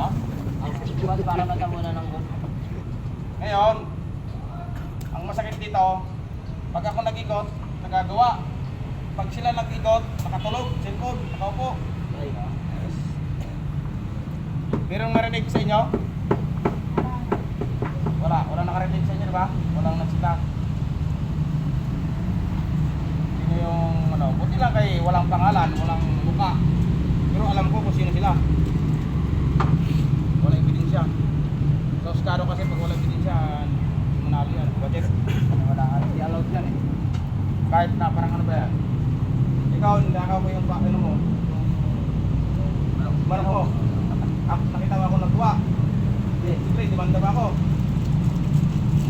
No? Para matamunan ng gulong. Ngayon, ang masakit dito, pag ako nag-ikot, nagagawa. Pag sila nag-ikot, nakatulog, cellphone, nakaupo. Yes. Merong marinig sa inyo? Wala nakarinig sa inyo, di ba? Walang nagsita. Sino yung, buti lang kay walang pangalan, walang mukha. Pero alam ko kung sino sila. Wala ebidensya. So, skaro kasi pag wala ebidensya, manalo yan. Budget. Wala ka, hindi allowed yan eh. Kahit na, parang ano ba yan? Ikaw, nakaw mo yung ano mo. Marang mo. Nakita mo ako nagwa. Sige, demanda ba ako?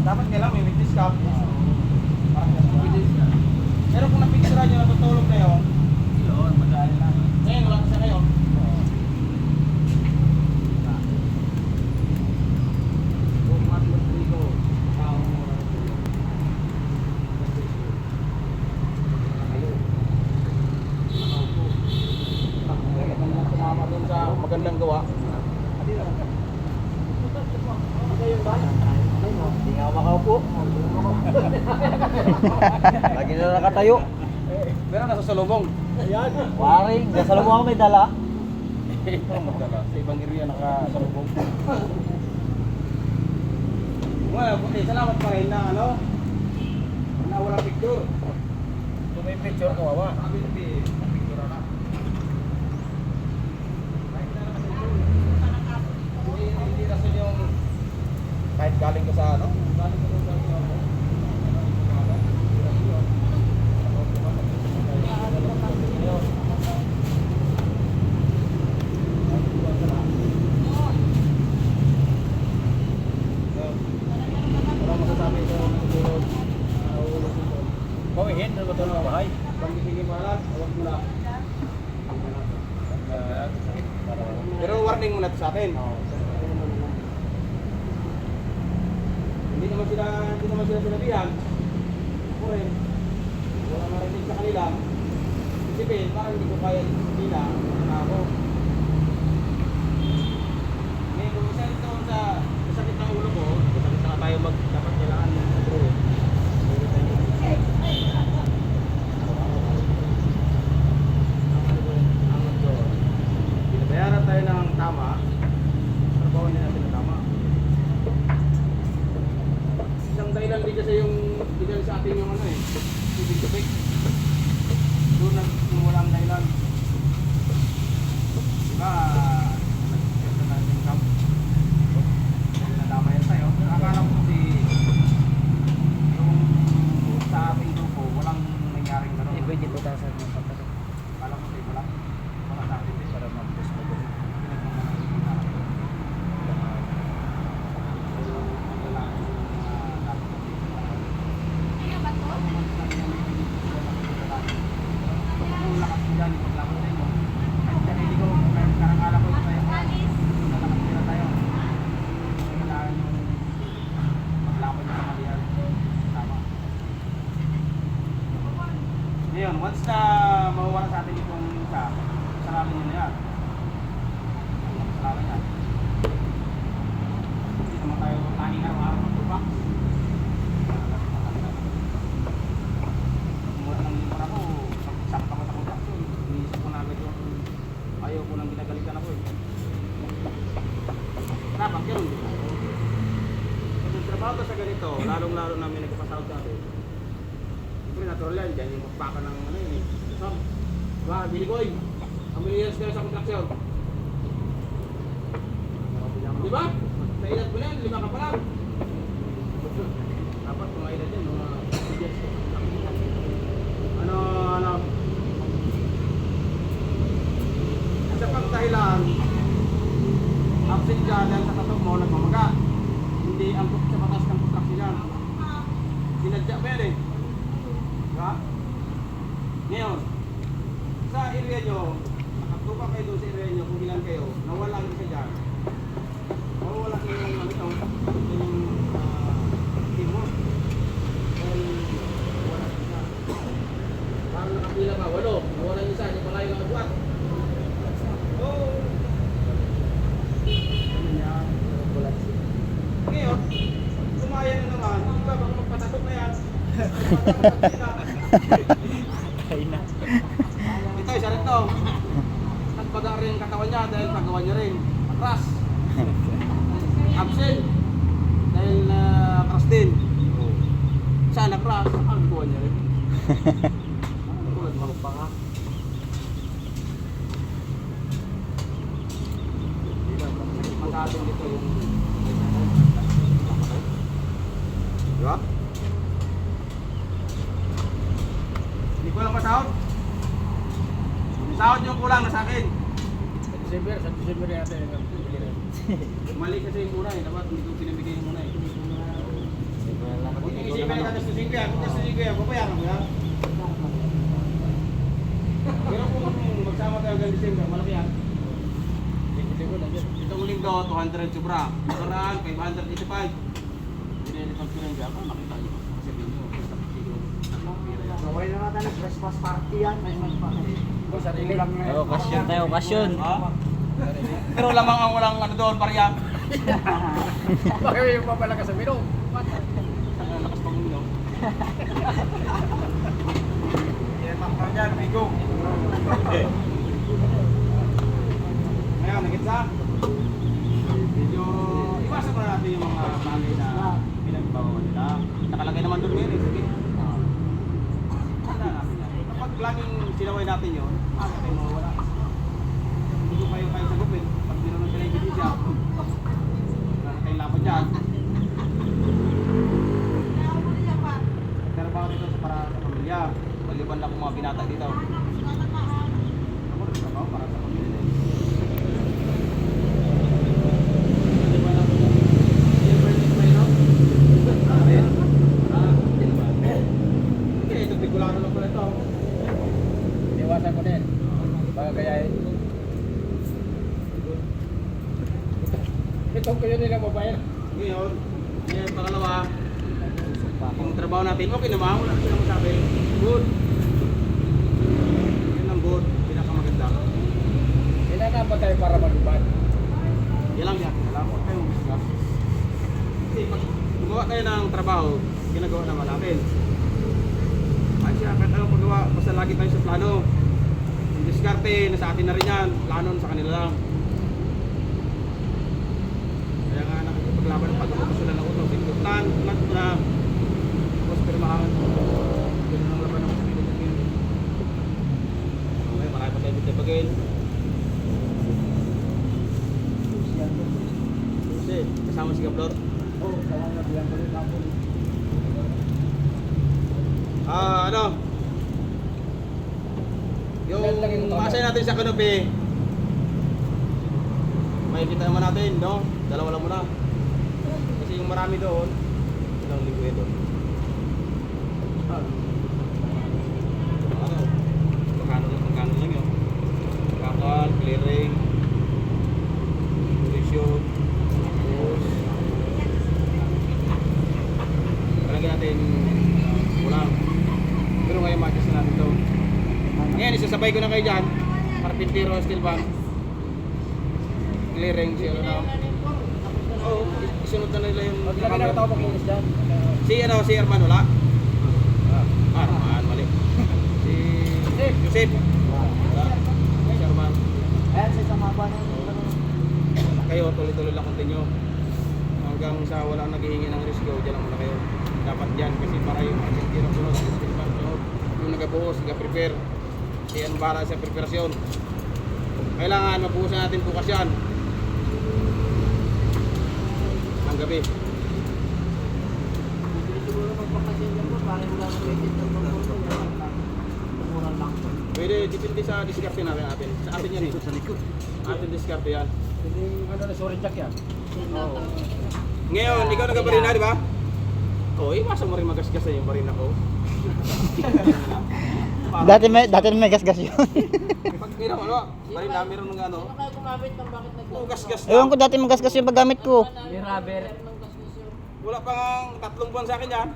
Dapat kailangan may witness ka. Parang witness ka. Pero kung napicturean nyo, natutulog na yun. Yun, madali na. Ngayon, wala kasi kayo. Magandang gawa. Hindi nga makaupo. Lagi na nakatayo. Pero nasa salubong. Waring, sa salubong ako may dala. Magdala. Sa ibang area nakasalubong. Well, buti. Salamat pa rin na ano. Na walang picture. Kung may picture, kawawa. Picture na. Hindi rason yung kahit galing ka sa ano? Galing ka sa Pawihin, ano ba ito ng bahay? Pag sige malas, awag mo lang. Pero warning mo na ito sa atin. Hindi naman sila sinabihan. Okay. Wala marinig sa kanila. Isipin, parang hindi ko kaya nila na ako. Ngayon, kung isa ito sa sakit ng ulo ko, sakit na tayo dapat kailangan ng control. Binabayaran tayo ng tama, trabaho niya natin ng tama. Isang dahilan din kasi yung bigyan sa atin yung ano eh, tubig-tubig. Doon walang dahilan. Diba, nagkita na yung camp. Nadama yan tayo. Akala ko kasi yung sa ating grupo, walang nangyaring gano'n. Hindi pwede putasan ng kapatid. Akala ko sa'yo wala. Wala sa atin para mag-push mo doon. Ngayon, once na mawawala sa atin itong isa, sarali nyo na yan. Sarali yan. Hindi naman tayo tanging araw-araw ng tupak. Mura ng limon ako, sakta ko sa kontraksyon. Iniisip ko na agad yung ayaw ko nang ginagalitan ako eh. Dapat yun. Kung nagtrabaho ka sa ganito, lalong-lalo namin nagpapasahod sa atin. Siyempre natural yan, dyan yung magpaka ng ano yun eh. So, diba, Billy Boy, ang millions ka sa kontraksyon. Diba? Sa edad mo yan, 5 ka pa lang. Dapat mga edad yan, mga years ko. Ano, sa pagdahilan, absent ka dahil sa katok mo, nagmamaga. Hindi ang sa batas ng kontraksyon yan. Sinadya pa yan eh. Diba? Ngayon, sa area nyo, nakatupa kayo doon sa area nyo kung ilan kayo, nawala kayo sa dyan. Mawala kayo yung ano ito, yung team mo. Dahil wala isa. Parang nakapila ka, 8, nawala yung isa, hindi pa kayo nakabuhat. Oh! Ito, isa rin to. Nagbaga rin yung katawan niya dahil paggawa niya rin. Atras. Absent. Dahil crash din. Sana crash, ang gawa niya rin. Tulad mga pa nga. Magaling dito yung di ba? Hindi ko lang pasahod. Sahod yung kulang na sa akin. Sa December yata yung pilihan. Mali kasi yung muna eh. Dapat hindi ko pinibigay yung muna eh. Kung isipin ka na sa Sigya, kung sa Sigya, papayaran mo yan. Pero kung magsama tayo hanggang December, malaki yan. Itong linggo, 200 sobra. Nakaraan, 585. Dinilitang ko lang dyan. Makita nyo. Kasi binyo. Gawin na natin ng Christmas party yan. Christmas party. Sarili lang na. Okasyon tayo, okasyon. Ha? Pero lamang ang walang ano doon, pariya. Bakit yung papalakas sa mino? Ang lakas pang ulo. Yan, makapal dyan, bigo. Ngayon, nagitsa. Medyo iwasan na natin yung mga bagay na pinagbawa nila. Nakalagay naman doon ngayon eh. Sige. Wala natin yan. Kapag laging sinaway natin yun, ano tayo mawawala. Hindi ko kayo sagupin. Pag dinunod sila yung video siya, wala na tayong laban dyan. Nagtrabaho dito para sa pamilya. Maliban lang kung mga binata dito. Ako nagtrabaho para sa pamilya. Iwasan ko din. Baka gayahin. Itong kayo nila mobile. Ngayon, yung pangalawa, yung trabaho natin, okay naman, wala silang masabi. Good. Yun ang good, pinakamaganda. Kailangan ba tayo para maglubad? Yan lang yan, alam mo kayo. Kasi pag gumawa tayo ng trabaho, ginagawa naman natin. Ay siya, kahit anong magawa, basta lagi tayo sa plano. Yung diskarte, nasa atin na rin yan, plano sa kanila lang. Kaya nga nakikipaglaban ng pag-utos sila ng utos. Plan ko na. Tapos pirmahan. Ganun ang laban ng pagpili ng pili. Okay, marami pa tayo dito bagay. Kasi, kasama si Gablor. Oo, kaya nga bilang ko rin ako. Ano? Yung masay natin sa kanopi. Makikita naman natin, no? Dalawa lang muna. Kasi yung marami doon, ilang linggo ito. Ano? Magkano lang yun? Kakal, clearing, pollution, tapos talagyan natin kulang. Pero ngayon matches na natin ito. Ngayon, isasabay ko na kayo dyan. Carpintero, steel bank. Clearing, si ano na. Oo, isunod na nila yung... Maglagay na tao makinis dyan. Si Herman wala? Herman, mali. Si Joseph. Wala. Si Herman. Ayan, sa isang mapa na Kayo, tuloy-tuloy lang continue. Hanggang sa walang naghihingi ng rescue, dyan lang muna kayo. Dapat dyan kasi para yung carpintero sunod, steel bank sunod. Yung nagabuhos, nag-prepare. Yan para sa preparasyon. Kailangan mabuhusan natin bukas yan. Ang gabi. siguro magpapasya niya po para wala na medyo ng mura lang. Pwede, depende sa diskarte natin. Sa atin yan eh. Sa likod. Atin diskarte yan. Hindi ano na sorry jack yan. Oo. Ngayon, ikaw nagkabarina, di ba? Oo, iwasan mo rin magasgasan yung barina ko. Dati may gas-gas yun. Pag meron, ano? Barina, meron ng ano? Kaya gumamit ng bakit Oo, gasgas Ewan na. ko dati magas-gas yung paggamit ko. May rubber. Wala pang 3 buwan sa akin yan.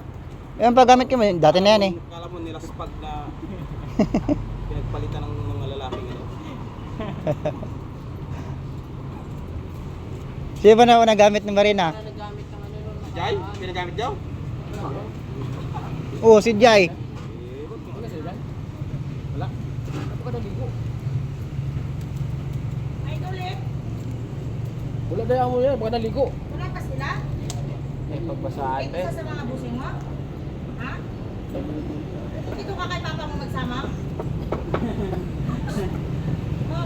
Ewan paggamit ko, dati na yan eh. Kala mo nilaspag na pinagpalitan ng mga lalaking ano. Sino ba na nagamit ng Marina? Nagamit ng ano nun. Jai, pinagamit daw? Oo, si Jai. Wala sila dyan? Wala. Ako ka naligo. Ay, ulit. Wala dahil mo yan, baka naligo. Wala pa sila? May pagbasahan Ito sa mga busing mo? Ha? Dito ka kay papa mo magsama? Oh,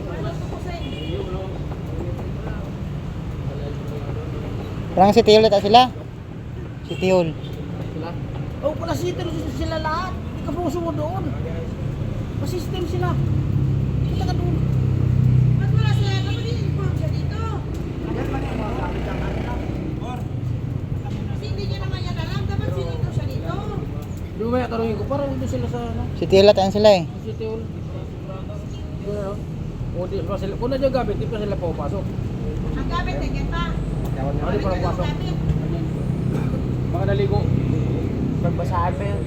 ano gusto ko sa'yo? Parang si Tiyol ata sila. Si Tiyol. Sila? Oh, pala sila lahat. Kapuso mo doon. Masistem sila. Punta ka doon. Ba't wala sila? Kapag inform siya dito? Kasi hindi niya naman yan alam. Dapat sinito siya dito. Di ba may tanongin ko, parang dito sila sa ano? Si Tiyol ata sila eh. Sa City Hall. Di ba, no? O di ba sila, kung nandiyan gamit, di pa sila pumapasok. Ang gamit, ganyan pa. Ano di pa Ganyan ang pasok? gamit. Baka naligo. Pagbasahan mo yun.